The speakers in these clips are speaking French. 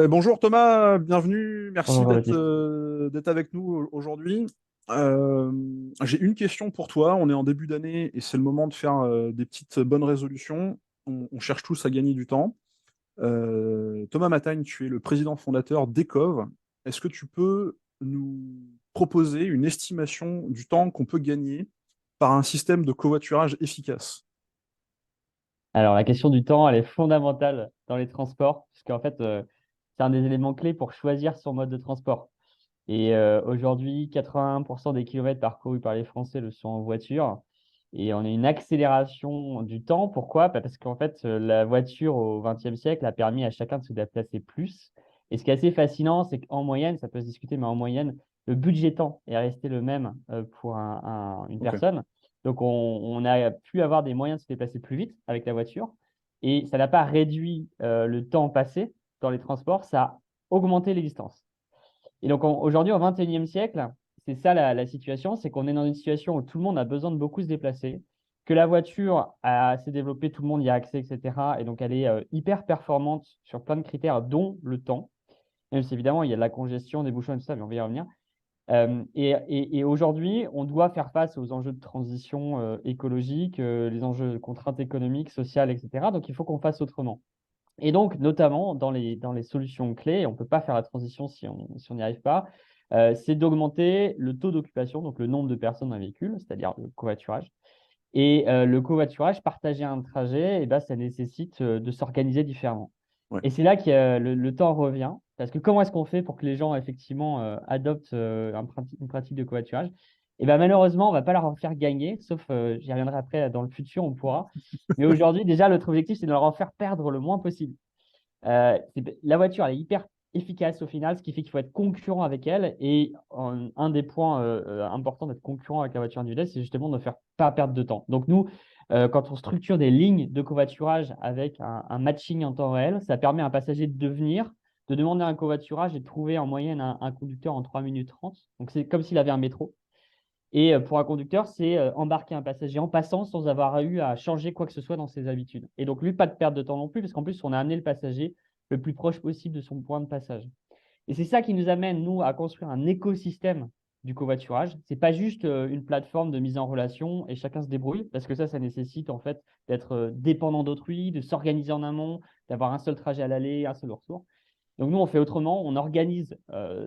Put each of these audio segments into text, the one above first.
Bonjour Thomas, bienvenue, merci Bonjour d'être Baptiste. d'être avec nous aujourd'hui. Euh, j'ai une question pour toi, on est en début d'année et c'est le moment de faire des petites bonnes résolutions. On cherche tous à gagner du temps. Thomas Matagne, tu es le président fondateur d'Ecov. Est-ce que tu peux nous proposer une estimation du temps qu'on peut gagner par un système de covoiturage efficace? Alors, la question du temps, elle est fondamentale dans les transports, puisqu'en fait, c'est un des éléments clés pour choisir son mode de transport. Et aujourd'hui, 81% des kilomètres parcourus par les Français le sont en voiture. Et on a une accélération du temps. Pourquoi? Parce qu'en fait, la voiture au XXe siècle a permis à chacun de se déplacer plus. Et ce qui est assez fascinant, c'est qu'en moyenne, ça peut se discuter, mais en moyenne, le budget temps est resté le même pour une Ok. personne. Donc, on a pu avoir des moyens de se déplacer plus vite avec la voiture. Et ça n'a pas réduit le temps passé dans les transports, ça a augmenté les distances. Et donc aujourd'hui, au XXIe siècle, c'est ça la situation, c'est qu'on est dans une situation où tout le monde a besoin de beaucoup se déplacer, que la voiture s'est développée, tout le monde y a accès, etc. Et donc elle est hyper performante sur plein de critères, dont le temps. Même si évidemment, il y a de la congestion, des bouchons et tout ça, mais on va y revenir. Et aujourd'hui, on doit faire face aux enjeux de transition écologique, les enjeux de contraintes économiques, sociales, etc. Donc il faut qu'on fasse autrement. Et donc, notamment dans les solutions clés, on ne peut pas faire la transition si on n'y arrive pas, c'est d'augmenter le taux d'occupation, donc le nombre de personnes dans un véhicule, c'est-à-dire le covoiturage. Et le covoiturage, partager un trajet, eh ben, ça nécessite de s'organiser différemment. Ouais. Et c'est là que le temps revient, parce que comment est-ce qu'on fait pour que les gens, effectivement, adoptent une pratique de covoiturage? Et ben, malheureusement, on ne va pas leur en faire gagner, sauf, j'y reviendrai après, dans le futur, on pourra. Mais aujourd'hui, déjà, notre objectif, c'est de leur en faire perdre le moins possible. La voiture, elle est hyper efficace au final, ce qui fait qu'il faut être concurrent avec elle. Et un des points importants d'être concurrent avec la voiture individuelle, c'est justement de ne faire pas perdre de temps. Donc nous, quand on structure des lignes de covoiturage avec un matching en temps réel, ça permet à un passager de devenir, de demander un covoiturage et de trouver en moyenne un conducteur en 3 minutes 30. Donc c'est comme s'il avait un métro. Et pour un conducteur, c'est embarquer un passager en passant sans avoir eu à changer quoi que ce soit dans ses habitudes. Et donc, lui, pas de perte de temps non plus, parce qu'en plus, on a amené le passager le plus proche possible de son point de passage. Et c'est ça qui nous amène, nous, à construire un écosystème du covoiturage. C'est pas juste une plateforme de mise en relation et chacun se débrouille, parce que ça nécessite en fait d'être dépendant d'autrui, de s'organiser en amont, d'avoir un seul trajet à l'aller, un seul au retour. Donc nous, on fait autrement, on organise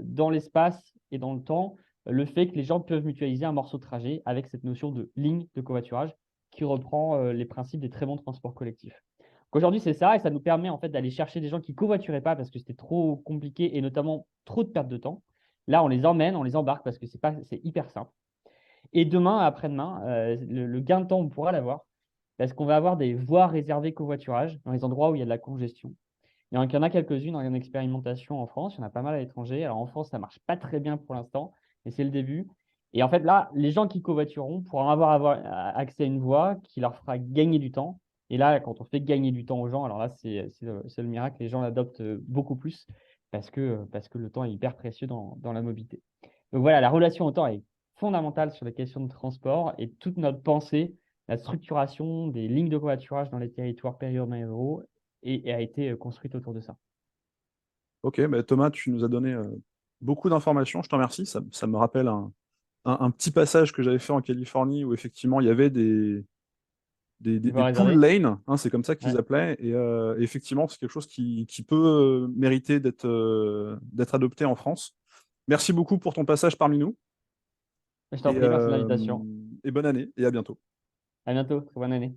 dans l'espace et dans le temps le fait que les gens peuvent mutualiser un morceau de trajet avec cette notion de ligne de covoiturage qui reprend les principes des très bons transports collectifs. Donc aujourd'hui, c'est ça, et ça nous permet en fait d'aller chercher des gens qui covoituraient pas parce que c'était trop compliqué et notamment trop de perte de temps. Là, on les emmène, on les embarque parce que c'est hyper simple. Et demain, après-demain, le gain de temps, on pourra l'avoir parce qu'on va avoir des voies réservées covoiturage dans les endroits où il y a de la congestion. Il y en a quelques-unes en expérimentation en France, il y en a pas mal à l'étranger. Alors en France, ça marche pas très bien pour l'instant, mais c'est le début. Et en fait, là, les gens qui covoitureront pourront avoir accès à une voie qui leur fera gagner du temps. Et là, quand on fait gagner du temps aux gens, alors là, c'est le miracle, les gens l'adoptent beaucoup plus parce que le temps est hyper précieux dans la mobilité. Donc voilà, la relation au temps est fondamentale sur les questions de transport et toute notre pensée, la structuration des lignes de covoiturage dans les territoires périurbains et ruraux et a été construite autour de ça. Ok, bah, Thomas, tu nous as donné beaucoup d'informations, je te remercie. Ça me rappelle un petit passage que j'avais fait en Californie où effectivement il y avait Une des voie pool réservée? lanes, hein, c'est comme ça qu'ils Ouais. appelaient, et effectivement c'est quelque chose qui peut mériter d'être adopté en France. Merci beaucoup pour ton passage parmi nous Je t'en et, prie, merci de euh, l'invitation. et bonne année et à bientôt. À bientôt, très bonne année.